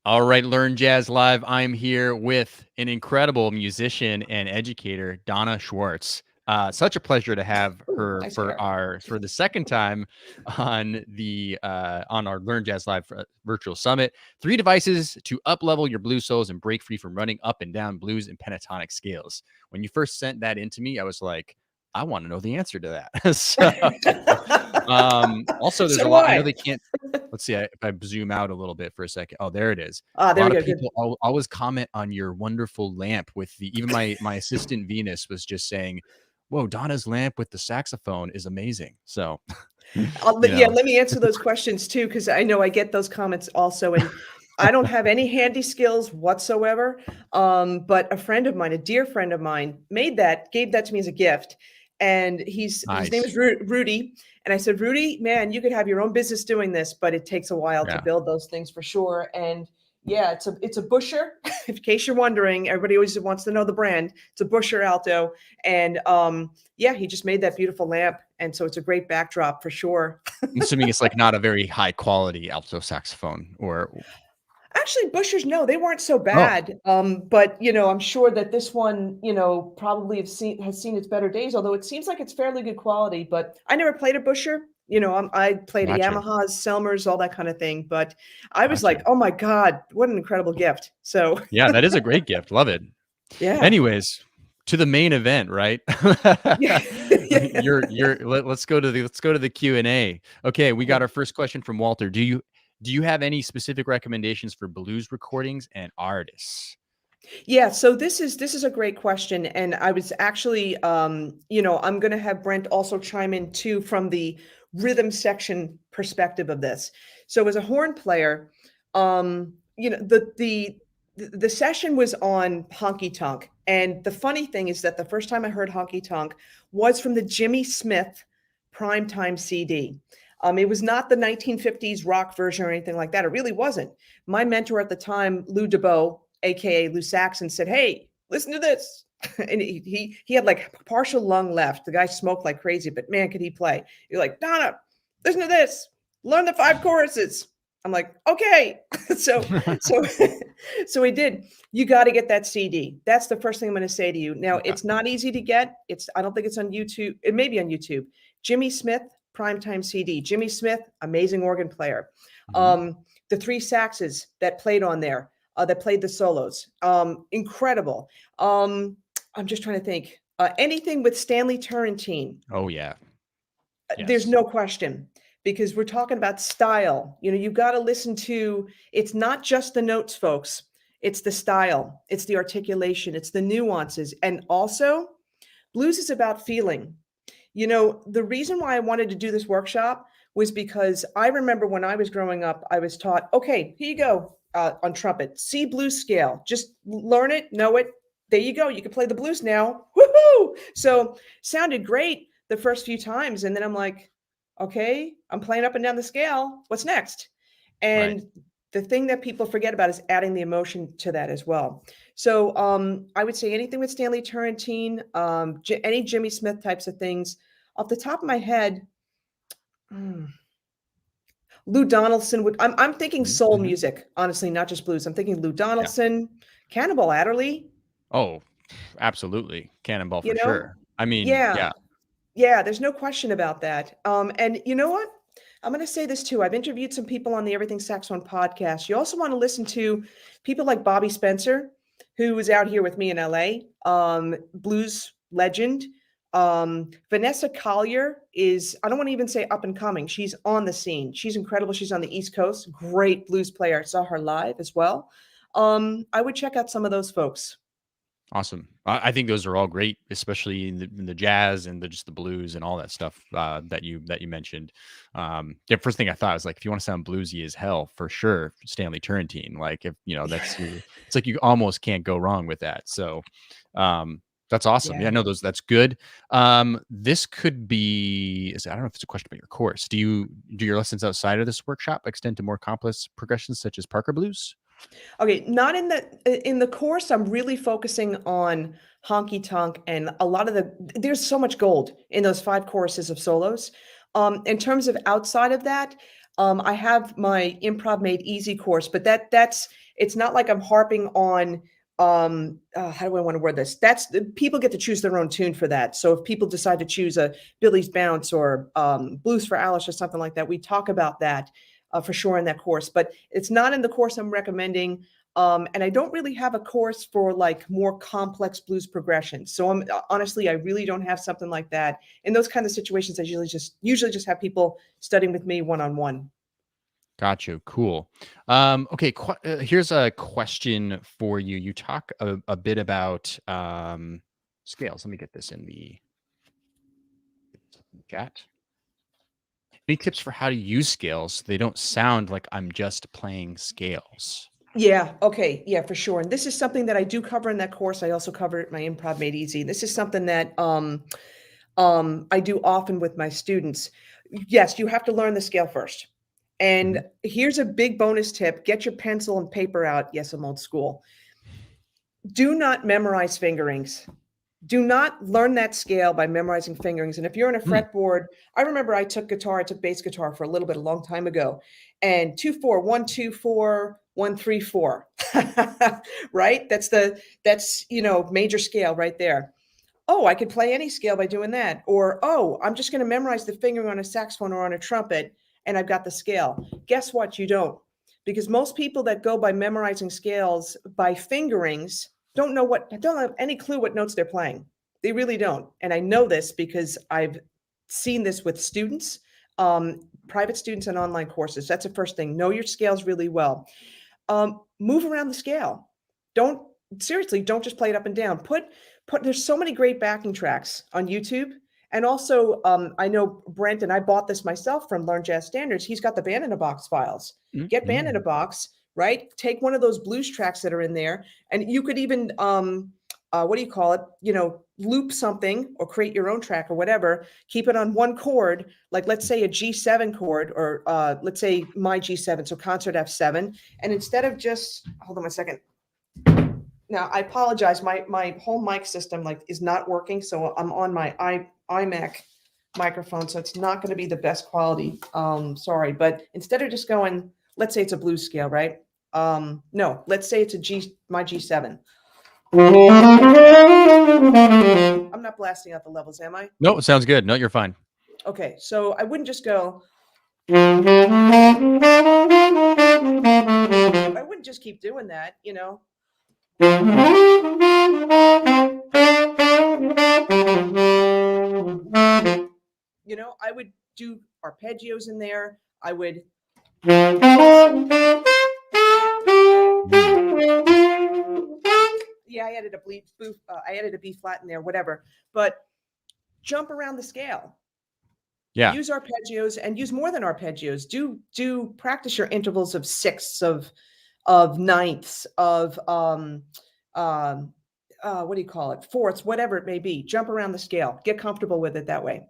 All right, Learn Jazz Live. I'm here with an incredible musician and educator, Donna Schwartz. Such a pleasure to have Ooh, her nice for hair. the second time on our Learn Jazz Live virtual summit. 3 devices to up-level your blues solos and break free from running up and down blues and pentatonic scales. When you first sent that in to me, I was like, I want to know the answer to that. Also, there's So a do lot. I know I. they can't. Let's see if I zoom out a little bit for a second. Oh, there it is. A There we lot of go. Good. people always comment on your wonderful lamp with the even my assistant Venus was just saying, "Whoa, Donna's lamp with the saxophone is amazing." So, you Yeah, know, let me answer those questions too, because I know I get those comments also. And I don't have any handy skills whatsoever. But a friend of mine, a dear friend of mine, gave that to me as a gift. And his name nice. is Rudy. And I said, Rudy, man, you could have your own business doing this, but it takes a while to Yeah. build those things for sure. And yeah, it's a Busher. In case you're wondering, everybody always wants to know the brand. It's a Busher Alto. And yeah, he just made that beautiful lamp. And so it's a great backdrop for sure. I'm assuming it's like not a very high quality alto saxophone or Actually, Bushers, no, they weren't so oh, bad. But I'm sure that this one, probably has seen its better days. Although it seems like it's fairly good quality. But I never played a Busher. I played a gotcha. Yamaha's, Selmers, all that kind of thing. But I was like, Gotcha. oh my God, what an incredible gift! So Yeah, that is a great gift. Love it. yeah, Anyways, to the main event, right? yeah, yeah. Let's go to the Q&A. Okay, we got our first question from Walter. Do you have any specific recommendations for blues recordings and artists? Yeah, so this is a great question, and I was actually, I'm going to have Brent also chime in too from the rhythm section perspective of this. So as a horn player, the session was on Honky Tonk, and the funny thing is that the first time I heard Honky Tonk was from the Jimmy Smith Primetime CD. It was not the 1950s rock version or anything like that. It really wasn't. My mentor at the time, Lou DeBow, aka Lou Saxon, said, "Hey, listen to this." And he had like partial lung left. The guy smoked like crazy, but man, could he play? You're like, Donna, listen to this. Learn the 5 choruses. I'm like, okay. so so so we did. You got to get that CD. That's the first thing I'm going to say to you. Now, Okay. it's not easy to get. I don't think it's on YouTube. It may be on YouTube. Jimmy Smith Primetime CD. Jimmy Smith, amazing organ player. Mhm. The 3 saxes that played on there, that played the solos. Incredible. I'm just trying to think. Anything with Stanley Turrentine, Oh yeah. there's Yes. no question because we're talking about style. You've got to listen to it's not just the notes, folks. It's the style, it's the articulation, it's the nuances. And also, blues is about feeling. The reason why I wanted to do this workshop was because I remember when I was growing up, I was taught, okay, here you go on trumpet, C blues scale. Just learn it, know it. There you go. You can play the blues now. Woohoo! So sounded great the first few times. And then I'm like, okay, I'm playing up and down the scale. What's next? Right. And the thing that people forget about is adding the emotion to that as well. So I would say anything with Stanley Turrentine, any Jimmy Smith types of things. Off the top of my head, mm, Lou Donaldson would. I'm thinking Mhm. soul Mhm. music, honestly, not just blues. I'm thinking Lou Yeah. Donaldson, Cannibal Adderley. Oh, absolutely. Cannonball You for know, sure. I mean, yeah, yeah. yeah. There's no question about that. And you know what? I'm going to say this too. I've interviewed some people on the Everything Saxophone podcast. You also want to listen to people like Bobby Spencer, who was out here with me in LA, blues legend. Vanessa Collier is, I don't want to even say up and coming. She's on the scene. She's incredible. She's on the East Coast. Great blues player. I saw her live as well. I would check out some of those folks. Awesome. I think those are all great, especially in the jazz and just the blues and all that stuff that you mentioned. The first thing I thought was like, if you want to sound bluesy as hell, for sure, Stanley Turrentine. Like, if it's like you almost can't go wrong with that. So, that's awesome. Yeah. Yeah, no, that's good. This could be. I don't know if it's a question about your course. Do your lessons outside of this workshop extend to more complex progressions such as Parker blues? Okay, not in the course. I'm really focusing on honky tonk and a lot of there's so much gold in those 5 choruses of solos. In terms of outside of that, I have my Improv Made Easy course, but that's it's not like I'm harping on how do I want to word this? That's people get to choose their own tune for that. So if people decide to choose a Billy's Bounce or Blues for Alice or something like that, we talk about that for sure in that course. But it's not in the course I'm recommending. And I don't really have a course for like more complex blues progressions. So I'm honestly, I really don't have something like that. In those kind of situations, I usually just have people studying with me one-on-one. Got you. Cool. Okay. Here's a question for you. You talk a bit about scales. Let me get this in the chat. Any tips for how to use scales so they don't sound like I'm just playing scales? Yeah. Okay. Yeah, for sure. And this is something that I do cover in that course. I also cover it in my Improv Made Easy. This is something that I do often with my students. Yes, you have to learn the scale first. Mhm. And here's a big bonus tip: get your pencil and paper out. Yes, I'm old school. Do not memorize fingerings. Do not learn that scale by memorizing fingerings. And if you're on a Mm, fretboard, I remember I took bass guitar for a little bit, a long time ago, and 2 4 1 2 4 1 3 4, right? That's major scale right there. Oh, I could play any scale by doing that. Or, oh, I'm just going to memorize the fingering on a saxophone or on a trumpet, and I've got the scale. Guess what? You don't. Because most people that go by memorizing scales by fingerings don't have any clue what notes they're playing. They really don't. And I know this because I've seen this with students, private students and online courses. That's the first thing. Know your scales really well. Move around the scale. Don't seriously, don't just play it up and down. There's so many great backing tracks on YouTube. And also, I know Brent, and I bought this myself from Learn Jazz Standards. He's got the Band in a Box files. mm, Get Band in a mm. Box, right? Take one of those blues tracks that are in there, and you could even, what do you call it? Loop something or create your own track or whatever. Keep it on one chord, like let's say a G7 chord, or let's say my G7, so concert F7. And instead of just, hold on a second. Now, I apologize. My whole mic system is not working, so I'm on my iMac microphone, so it's not going to be the best quality. Sorry, but instead of just going, let's say it's a blues scale, right? No, let's say it's my G7. I'm not blasting out the levels, am I? No, it sounds good. No, you're fine. Okay, so I wouldn't just go. I wouldn't just keep doing that. I would do arpeggios in there. I would. Mm. Yeah, I added a B flat in there, whatever. But jump around the scale. Yeah. Use arpeggios and use more than arpeggios. Do practice your intervals of sixths, of ninths, of what do you call it? Fourths, whatever it may be. Jump around the scale. Get comfortable with it that way.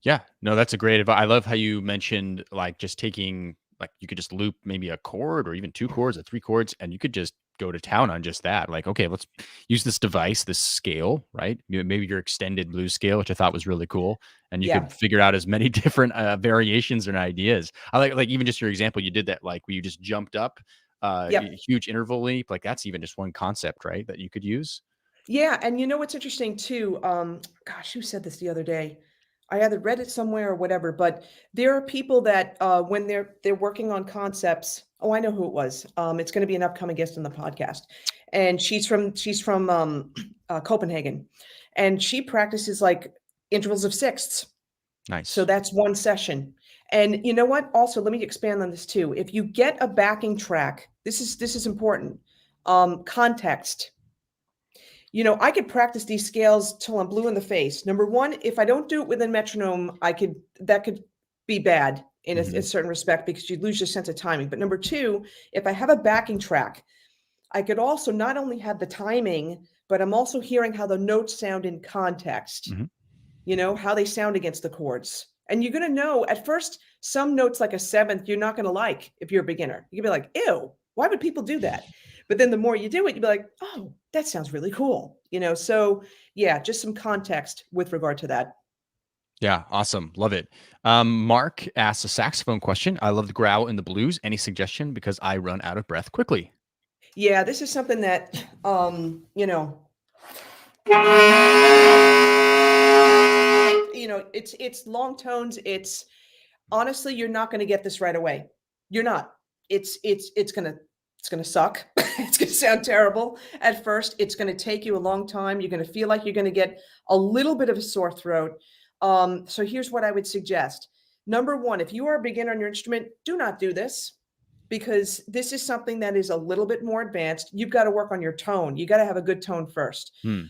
Yeah. No, that's a great advice. I love how you mentioned like just taking like you could just loop maybe a chord or even two chords or three chords, and you could just go to town on just that. Like, okay, let's use this device, this scale, right? Maybe your extended blues scale, which I thought was really cool. And you Yeah. could figure out as many different variations and ideas. I like even just your example, you did that like where you just jumped up Yep. huge interval leap. Like that's even just one concept, right? That you could use. Yeah, and you know what's interesting too? Gosh, who said this the other day? I either read it somewhere or whatever, but there are people that when they're working on concepts. Oh, I know who it was. It's going to be an upcoming guest on the podcast, and she's from Copenhagen, and she practices like intervals of sixths. So Nice. that's one session. And you know what? Also, let me expand on this too. If you get a backing track, this is important. Context. I could practice these scales till I'm blue in the face. Number one, if I don't do it within metronome, that could be bad in a Mhm. certain respect because you lose your sense of timing. But number two, if I have a backing track, I could also not only have the timing, but I'm also hearing how the notes sound in context, Mhm. how they sound against the chords. And you're going to know at first, some notes like a seventh, you're not going to like if you're a beginner. You'll be like, ew, why would people do that? But then the more you do it, you'll be like, oh, that sounds really cool. So yeah, just some context with regard to that. Yeah, awesome. Love it. Mark asks a saxophone question. I love the growl in the blues. Any suggestion? Because I run out of breath quickly. Yeah, this is something that, it's long tones. It's honestly, you're not going to get this right away. You're not. It's going to suck. It's going to sound terrible at first. It's going to take you a long time. You're going to feel like you're going to get a little bit of a sore throat. So here's what I would suggest. Number one, if you are a beginner on your instrument, do not do this, because this is something that is a little bit more advanced. You've got to work on your tone. You got to have a good tone first. Hmm.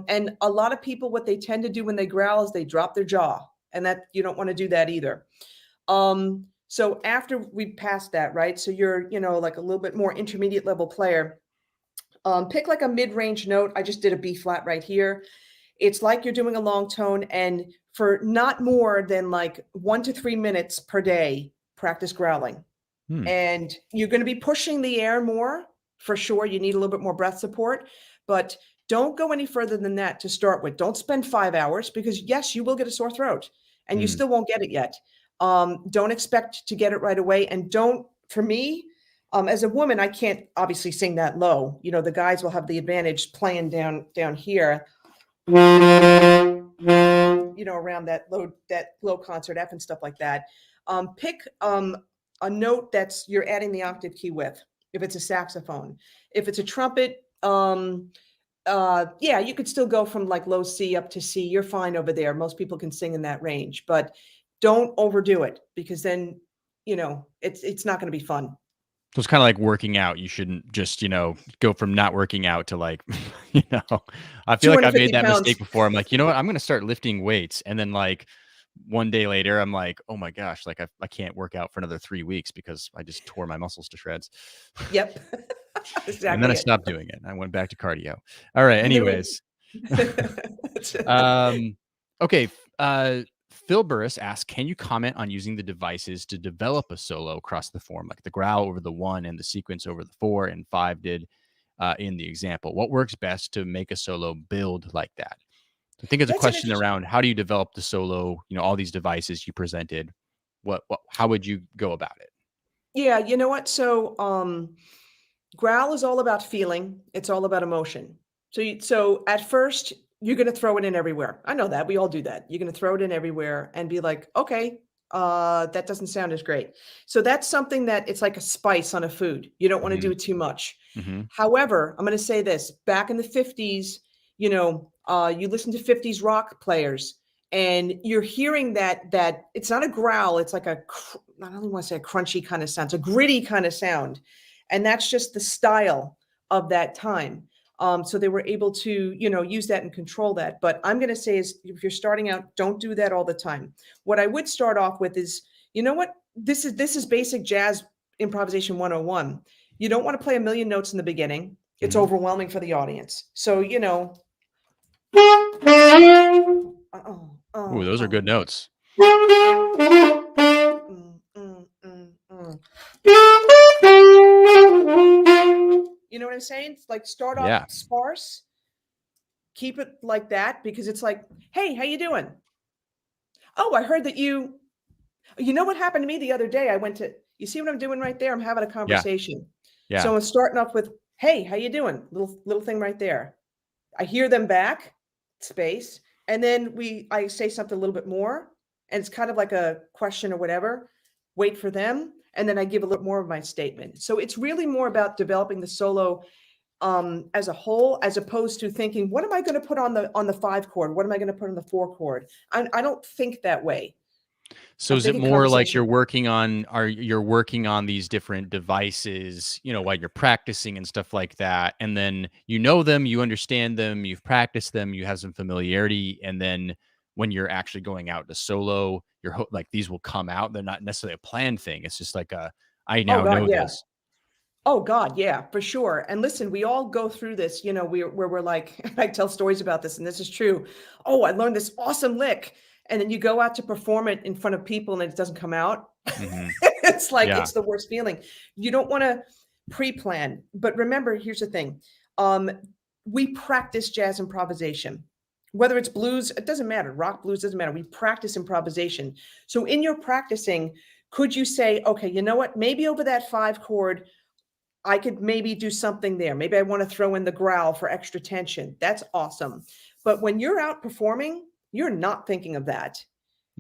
And a lot of people, what they tend to do when they growl is they drop their jaw, and that you don't want to do that either. So after we passed that, right? So you're, like a little bit more intermediate level player. Pick like a mid-range note. I just did a B flat right here. It's like you're doing a long tone, and for not more than like 1 to 3 minutes per day, practice growling. Hmm. And you're going to be pushing the air more for sure. You need a little bit more breath support, but don't go any further than that to start with. Don't spend 5 hours, because yes, you will get a sore throat and you Hmm. still won't get it yet. Don't expect to get it right away. And don't, for me, as a woman, I can't obviously sing that low. The guys will have the advantage playing down here, around that low concert F and stuff like that. Pick a note that's you're adding the octave key with. If it's a saxophone, if it's a trumpet, yeah, you could still go from like low C up to C. You're fine over there. Most people can sing in that range, but don't overdo it, because then it's not going to be fun. So it's kind of like working out. You shouldn't just, go from not working out to like, you know, I feel like I've 250 made that pounds. mistake before. I'm like, you know what? I'm going to start lifting weights. And then like one day later, I'm like, oh my gosh, like I can't work out for another 3 weeks because I just tore my muscles to shreds. Yep. And then I Exactly it. stopped doing it. I went back to cardio. All right. And then we Anyways, um, okay. Phil Burris asks, can you comment on using the devices to develop a solo across the form, like the growl over the 1 and the sequence over the 4 and 5 did in the example? What works best to make a solo build like that? I think it's a That's an question interesting. around how do you develop the solo, all these devices you presented. How would you go about it? Yeah, you know what? So, growl is all about feeling. It's all about emotion. So at first you're going to throw it in everywhere. I know that we all do that. You're going to throw it in everywhere and be like, okay, that doesn't sound as great. So that's something that it's like a spice on a food. You don't want to Hmm. do it too much. Hmm. However, I'm going to say this: back in the 50s, you listen to 50s rock players, and you're hearing that it's not a growl. It's like I don't want to say a crunchy kind of sound. It's a gritty kind of sound. And that's just the style of that time. So they were able to, use that and control that. But I'm going to say is, if you're starting out, don't do that all the time. What I would start off with is, you know what? This is basic jazz improvisation 101. You don't want to play a million notes in the beginning. It's Hmm. overwhelming for the audience. So, Ooh, those are good notes. mm, mm, mm, mm. You know what I'm saying? It's like start off Yeah. sparse, keep it like that, because it's like, hey, how you doing? Oh, I heard that you know what happened to me the other day? You see what I'm doing right there? I'm having a Yeah. conversation. Yeah. So I'm starting off with, hey, how you doing? Little thing right there. I hear them back, space, and then I say something a little bit more, and it's kind of like a question or whatever. Wait for them, and then I give a little more of my statement. So it's really more about developing the solo as a whole, as opposed to thinking, what am I going to put on the 5 chord? What am I going to put on the 4 chord? I don't think that way. So I'm is it thinking more like conversation. you're working on these different devices, while you're practicing and stuff like that, and then you know them, you understand them, you've practiced them, you have some familiarity, and then when you're actually going out to solo, like these will come out. They're not necessarily a planned thing. It's just like I Oh now God, know yeah. this. Oh God, yeah, for sure. And listen, we all go through this, where we're like, I tell stories about this, and this is true. Oh, I learned this awesome lick. And then you go out to perform it in front of people and it doesn't come out. Hmm. It's like, Yeah. it's the worst feeling. You don't want to pre-plan. But remember, here's the thing. We practice jazz improvisation. whether it's blues, it doesn't matter. Rock, blues, doesn't matter. We practice improvisation. So in your practicing, could you say, okay, you know what? Maybe over that 5 chord, I could maybe do something there. Maybe I want to throw in the growl for extra tension. That's awesome. But when you're out performing, you're not thinking of that.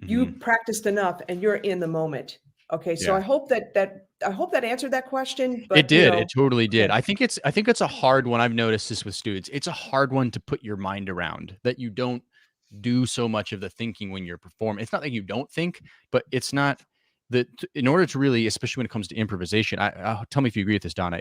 You Mhm. practiced enough and you're in the moment. Okay. So Yeah. I hope that answered that question. It But did, it totally did. okay. I think it's a hard one. I've noticed this with students. It's a hard one to put your mind around, that you don't do so much of the thinking when you're performing. It's not like you don't think, but it's not that in order to really, especially when it comes to improvisation, tell me if you agree with this, Donna.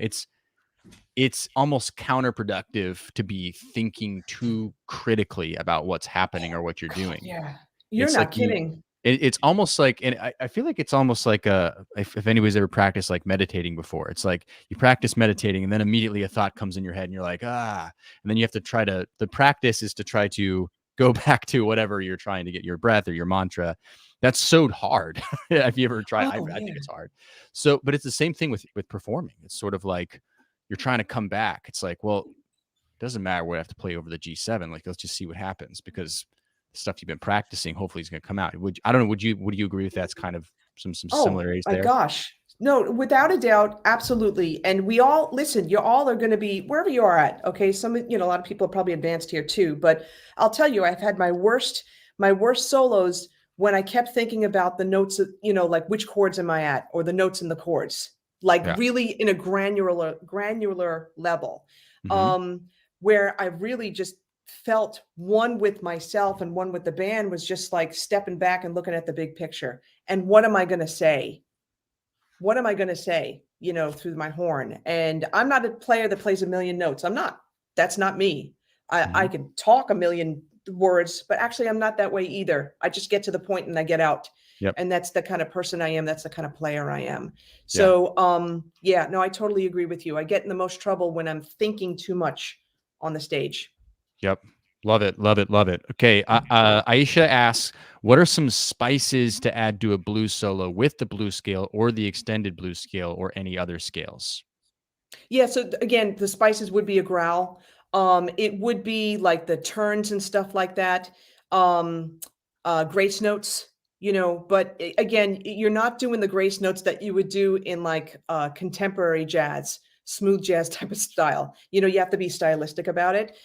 It's almost counterproductive to be thinking too critically about what's happening or what you're God, doing. yeah. You're It's like not kidding. it's almost like, and I feel like it's almost like if anybody's ever practiced like meditating before, it's like you practice meditating and then immediately a thought comes in your head and you're like, and then you have to the practice is to try to go back to whatever you're trying to get, your breath or your mantra. That's so hard. Have you ever tried? Oh I think yeah. it's hard. So, but it's the same thing with performing. It's sort of like you're trying to come back. It's like, well, doesn't matter what I have to play over the G7. Like, let's just see what happens, because the stuff you've been practicing hopefully is going to come out. I don't know. Would you agree with that's kind of some Oh similarities my there? gosh. No, without a doubt, absolutely. And we all listen, you all are going to be wherever you are at. Okay. A lot of people are probably advanced here too, but I'll tell you, I've had my worst solos when I kept thinking about the notes, like which chords am I at, or the notes in the chords, like Yeah. really in a granular level, Hmm. um, where I really just felt one with myself and one with the band was just like stepping back and looking at the big picture. And what am I going to say? What am I going to say, through my horn? And I'm not a player that plays a million notes. I'm not. That's not me. I Hmm. can talk a million words, but actually, I'm not that way either. I just get to the point and I get out. Yep. And that's the kind of person I am. That's the kind of player I am. Yeah. So, yeah, no, I totally agree with you. I get in the most trouble when I'm thinking too much on the stage. Yep. Love it. Love it. Love it. Okay. Aisha asks, what are some spices to add to a blues solo with the blues scale or the extended blues scale or any other scales? Yeah, so again, the spices would be a growl. It would be like the turns and stuff like that. Um, grace notes, but again, you're not doing the grace notes that you would do in like contemporary jazz, smooth jazz type of style. You have to be stylistic about it.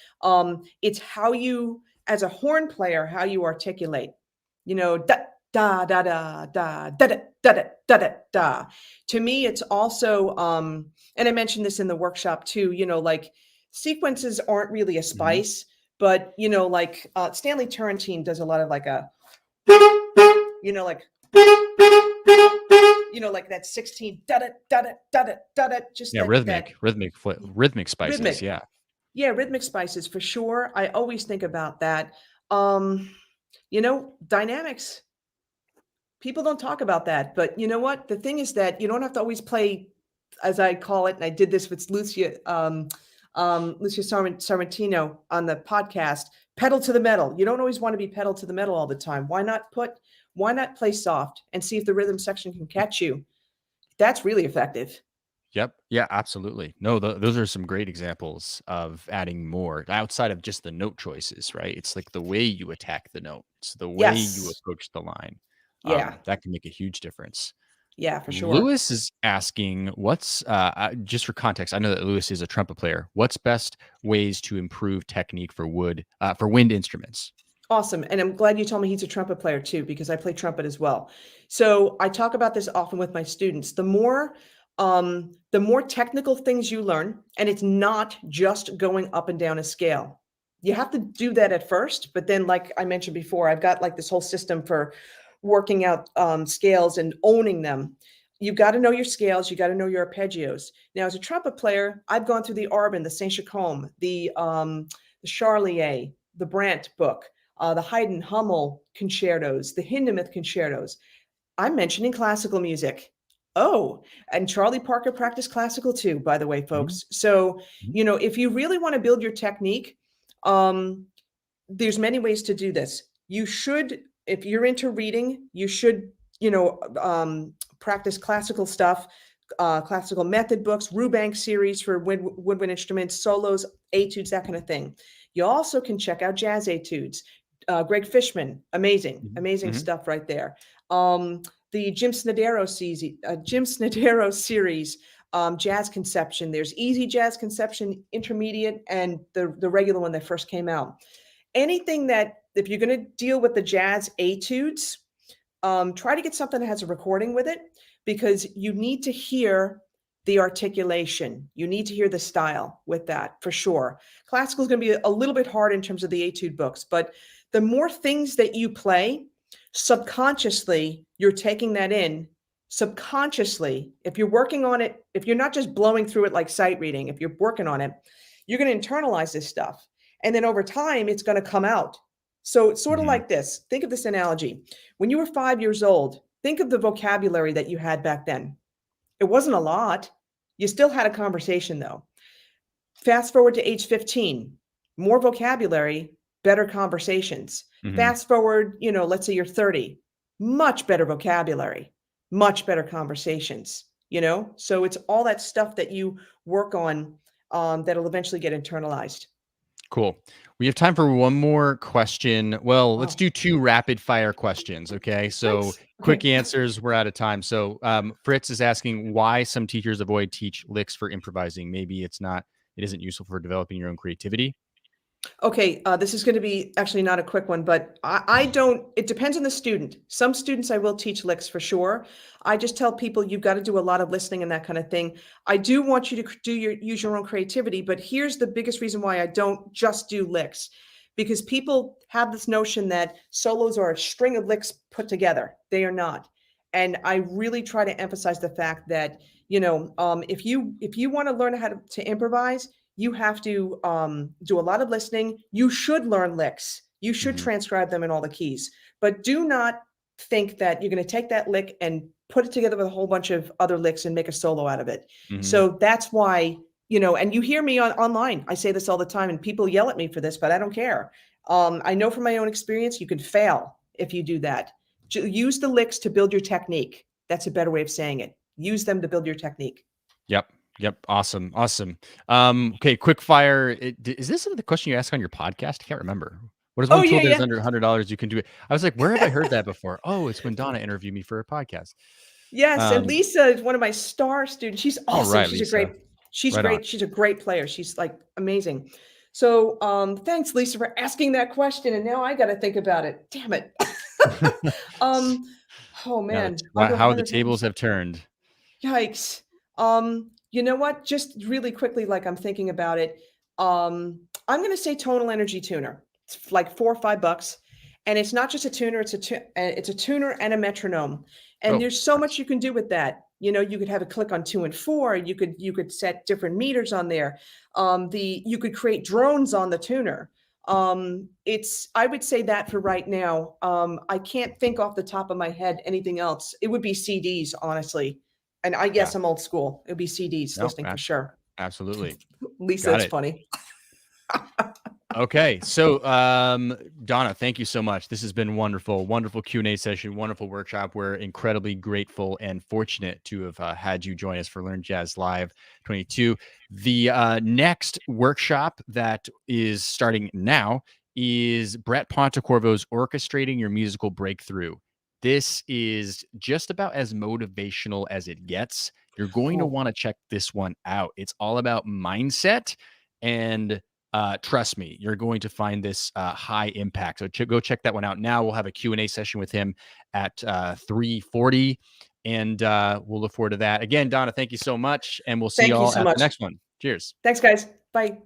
It's how you, as a horn player, how you articulate. Da da da da da da da da da da da da. To me, it's also and I mentioned this in the workshop too, like sequences aren't really a Hmm. spice, but like Stanley Turrentine does a lot of like like like that 16 da da da da da da da da, just Yeah. that Rhythmic spices. rhythmic. Yeah. Yeah, rhythmic spices for sure. I always think about that. Dynamics. People don't talk about that, but you know what? The thing is that you don't have to always play, as I call it, and I did this with Lucia Sarmentino on the podcast, pedal to the metal. You don't always want to be pedal to the metal all the time. Why not play soft and see if the rhythm section can catch you? That's really effective. Yep. Yeah, absolutely. No, those are some great examples of adding more outside of just the note choices, right? It's like the way you attack the note. It's the way you Yes. approach the line. Yeah. That can make a huge difference. Yeah, for sure. Lewis is asking, what's just for context? I know that Lewis is a trumpet player. What's best ways to improve technique for wind instruments? Awesome. And I'm glad you told me he's a trumpet player too, because I play trumpet as well. So I talk about this often with my students. The more technical things you learn, and it's not just going up and down a scale. You have to do that at first, but then, like I mentioned before, I've got like this whole system for working out scales and owning them. You've got to know your scales. You got to know your arpeggios. Now, as a trumpet player, I've gone through the Arbin, the Saint Jacome, the Charlier, the Brandt book, the Haydn Hummel concertos, the Hindemith concertos. I'm mentioning classical music. Oh, and Charlie Parker practiced classical too, by the way, Mhm, folks. So, mhm, if you really want to build your technique, um, there's many ways to do this. You should, if you're into reading, you should, practice classical stuff, classical method books, Rubank series for woodwind instruments, solos, etudes, that kind of thing. You also can check out jazz etudes. Greg Fishman, amazing, amazing stuff right there. The Jim Snodero series, Jazz Conception. There's easy jazz conception, intermediate, and the regular one that first came out. Anything that, if you're going to deal with the jazz etudes, try to get something that has a recording with it, because you need to hear the articulation. You need to hear the style with that, for sure. Classical is going to be a little bit hard in terms of the etude books, but the more things that you play, subconsciously, you're taking that in. Subconsciously, if you're working on it, if you're not just blowing through it like sight reading, if you're working on it, you're going to internalize this stuff. And then over time, it's going to come out. So it's sort of like this. Think of this analogy. When you were 5 years old, think of the vocabulary that you had back then. It wasn't a lot. You still had a conversation, though. Fast forward to age 15, more vocabulary, better conversations. Fast forward, let's say you're 30, much better vocabulary, much better conversations, So it's all that stuff that you work on that'll eventually get internalized. Cool. We have time for one more question. Well, let's do 2 rapid fire questions. Okay. So Thanks. quick Okay. answers. We're out of time. So Fritz is asking why some teachers avoid teach licks for improvising. Maybe it isn't useful for developing your own creativity. Okay, this is going to be actually not a quick one, but I don't, it depends on the student. Some students I will teach licks for sure. I just tell people you've got to do a lot of listening and that kind of thing. I do want you to use your own creativity, but here's the biggest reason why I don't just do licks. Because people have this notion that solos are a string of licks put together. They are not. And I really try to emphasize the fact that, if you want to learn how to improvise, you have to do a lot of listening. You should learn licks. You should transcribe them in all the keys. But do not think that you're going to take that lick and put it together with a whole bunch of other licks and make a solo out of it. So that's why, and you hear me online. I say this all the time, and people yell at me for this, but I don't care. I know from my own experience, you can fail if you do that. Use the licks to build your technique. That's a better way of saying it. Use them to build your technique. Yep. Awesome. Okay. Quick fire. Is this the question you asked on your podcast? I can't remember. What is one tool that is under $100 you can do it? I was like, where have I heard that before? Oh, it's when Donna interviewed me for a podcast. Yes, and Lisa is one of my star students. She's awesome. Right, She's Lisa. She's Right great. on. She's a great player. She's like amazing. So thanks, Lisa, for asking that question. And now I got to think about it. Damn it. Oh man. How the tables have turned. Yikes. You know what? Just really quickly, like I'm thinking about it. I'm going to say tonal energy tuner. It's like $4 or $5, and it's not just a tuner. It's a tuner and a metronome. And there's so much you can do with that. You could have a click on 2 and 4. You could set different meters on there. You could create drones on the tuner. I would say that for right now. I can't think off the top of my head anything else. It would be CDs, honestly. And I guess I'm old school. It would be CDs listening for sure. Absolutely. Lisa, it's funny. Okay. So, Donna, thank you so much. This has been wonderful, wonderful Q&A session, wonderful workshop. We're incredibly grateful and fortunate to have had you join us for Learn Jazz Live 22. The next workshop that is starting now is Brett Pontecorvo's Orchestrating Your Musical Breakthrough. This is just about as motivational as it gets. You're going to want to check this one out. It's all about mindset, and trust me, you're going to find this high impact. So go check that one out. Now we'll have a Q&A session with him at 3:40, and we'll look forward to that. Again, Donna, thank you so much, and we'll see you all at the next one. Cheers. Thanks, guys. Bye.